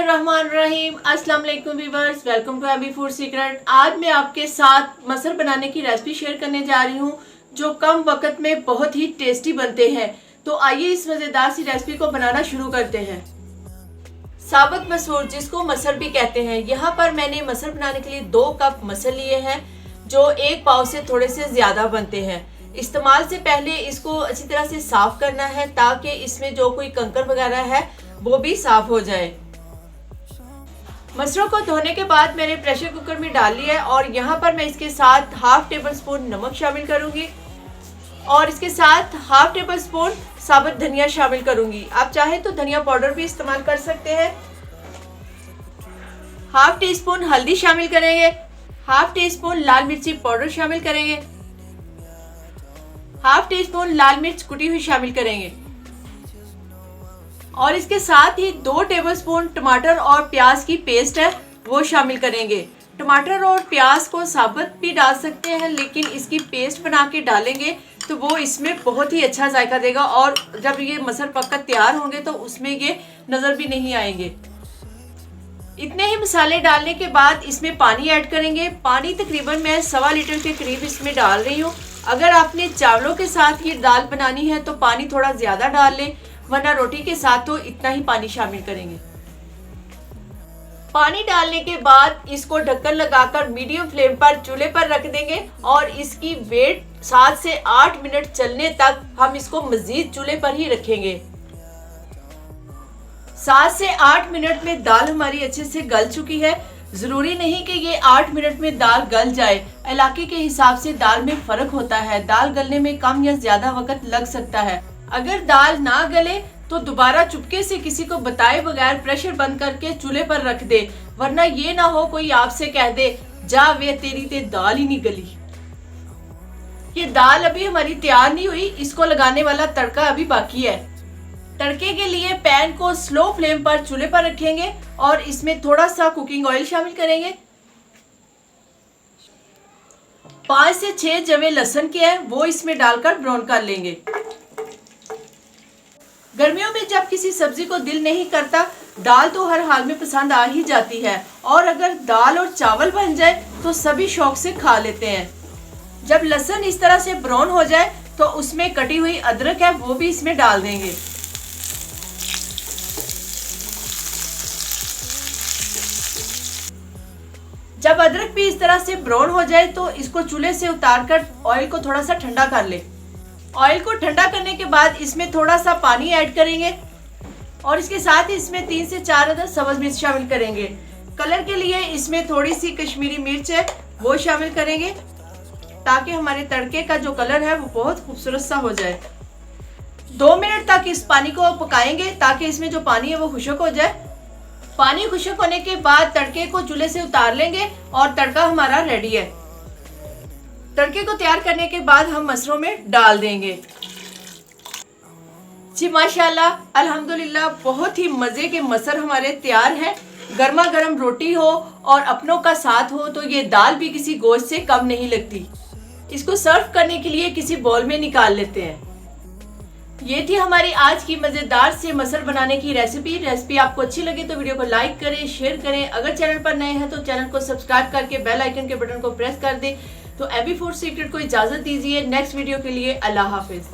बिस्मिल्लाहिर्रहमानिर्रहीम। अस्सलाम वालेकुम viewers, welcome to AB food secret. आज मैं आपके साथ मसर बनाने की रेसिपी शेयर करने जा रही हूँ जो कम वक्त में बहुत ही टेस्टी बनते हैं। तो आइए इस मज़ेदार सी रेसिपी को बनाना शुरू करते हैं। साबुत मसूर जिसको मसर भी कहते हैं, यहाँ पर मैंने मसर बनाने के लिए 2 कप मसर लिए हैं जो 1 पाव से थोड़े से ज़्यादा बनते हैं। इस्तेमाल से पहले इसको अच्छी तरह से साफ करना है ताकि इसमें जो कोई कंकर वगैरह है वो भी साफ हो जाए। मसरों को धोने के बाद मैंने प्रेशर कुकर में डाल लिया है और यहाँ पर मैं इसके साथ हाफ टेबल स्पून नमक शामिल करूंगी और इसके साथ हाफ टेबल स्पून साबुत धनिया शामिल करूंगी। आप चाहे तो धनिया पाउडर भी इस्तेमाल कर सकते हैं। हाफ टी स्पून हल्दी शामिल करेंगे, हाफ टी स्पून लाल मिर्ची पाउडर शामिल करेंगे, हाफ टी स्पून लाल मिर्च कुटी हुई शामिल करेंगे और इसके साथ ही 2 टेबलस्पून टमाटर और प्याज की पेस्ट है वो शामिल करेंगे। टमाटर और प्याज को साबुत भी डाल सकते हैं लेकिन इसकी पेस्ट बना के डालेंगे तो वो इसमें बहुत ही अच्छा जायका देगा और जब ये मसर पककर तैयार होंगे तो उसमें ये नज़र भी नहीं आएंगे। इतने ही मसाले डालने के बाद इसमें पानी ऐड करेंगे। पानी तकरीबन मैं 1.25 लीटर के करीब इसमें डाल रही हूँ। अगर आपने चावलों के साथ ये दाल बनानी है तो पानी थोड़ा ज़्यादा डाल लें, वरना रोटी के साथ तो इतना ही पानी शामिल करेंगे। पानी डालने के बाद इसको ढक्कन लगाकर मीडियम फ्लेम पर चूल्हे पर रख देंगे और इसकी वेट 7 से 8 मिनट चलने तक हम इसको मजीद चूल्हे पर ही रखेंगे। 7 से 8 मिनट में दाल हमारी अच्छे से गल चुकी है। जरूरी नहीं कि ये 8 मिनट में दाल गल जाए, इलाके के हिसाब से दाल में फर्क होता है। दाल गलने में कम या ज्यादा वक्त लग सकता है। अगर दाल ना गले तो दोबारा चुपके से किसी को बताए बगैर प्रेशर बंद करके चूल्हे पर रख दे, वरना ये ना हो कोई आपसे कह दे जा वे तेरी ते दाल ही नहीं गली। ये दाल अभी हमारी तैयार नहीं हुई, इसको लगाने वाला तड़का अभी बाकी है। तड़के के लिए पैन को स्लो फ्लेम पर चूल्हे पर रखेंगे और इसमें थोड़ा सा कुकिंग ऑयल शामिल करेंगे। 5 से 6 जवे लहसुन के हैं वो इसमें डालकर ब्राउन कर लेंगे। गर्मियों में जब किसी सब्जी को दिल नहीं करता, दाल तो हर हाल में पसंद आ ही जाती है और अगर दाल और चावल बन जाए तो सभी शौक से खा लेते हैं। जब लहसुन इस तरह से ब्राउन हो जाए तो उसमें कटी हुई अदरक है वो भी इसमें डाल देंगे। जब अदरक भी इस तरह से ब्राउन हो जाए तो इसको चूल्हे से उतारकर ऑयल को थोड़ा सा ठंडा कर ले। ऑयल को ठंडा करने के बाद इसमें थोड़ा सा पानी ऐड करेंगे और इसके साथ ही इसमें 3 से 4 अदद सब्ज मिर्च शामिल करेंगे। कलर के लिए इसमें थोड़ी सी कश्मीरी मिर्च है वो शामिल करेंगे ताकि हमारे तड़के का जो कलर है वो बहुत खूबसूरत सा हो जाए। 2 मिनट तक इस पानी को पकाएंगे ताकि इसमें जो पानी है वो खुश्क हो जाए। पानी खुश्क होने के बाद तड़के को चूल्हे से उतार लेंगे और तड़का हमारा रेडी है। तड़के को तैयार करने के बाद हम मसरों में डाल देंगे। जी माशाल्लाह, अल्हम्दुलिल्लाह, बहुत ही मज़े के मसर हमारे तैयार हैं। गर्मा गर्म रोटी हो और अपनों का साथ हो तो ये दाल भी किसी गोश्त से कम नहीं लगती। इसको सर्व करने के लिए किसी बाउल में निकाल लेते हैं। ये थी हमारी आज की मज़ेदार से मसर बनाने की रेसिपी आपको अच्छी लगे तो वीडियो को लाइक करें, शेयर करें। अगर चैनल पर नए हैं तो चैनल को सब्सक्राइब करके बेल आइकन के बटन को प्रेस कर दें। तो एबी फूड सीक्रेट को इजाज़त दीजिए। नेक्स्ट वीडियो के लिए अल्लाह हाफिज़।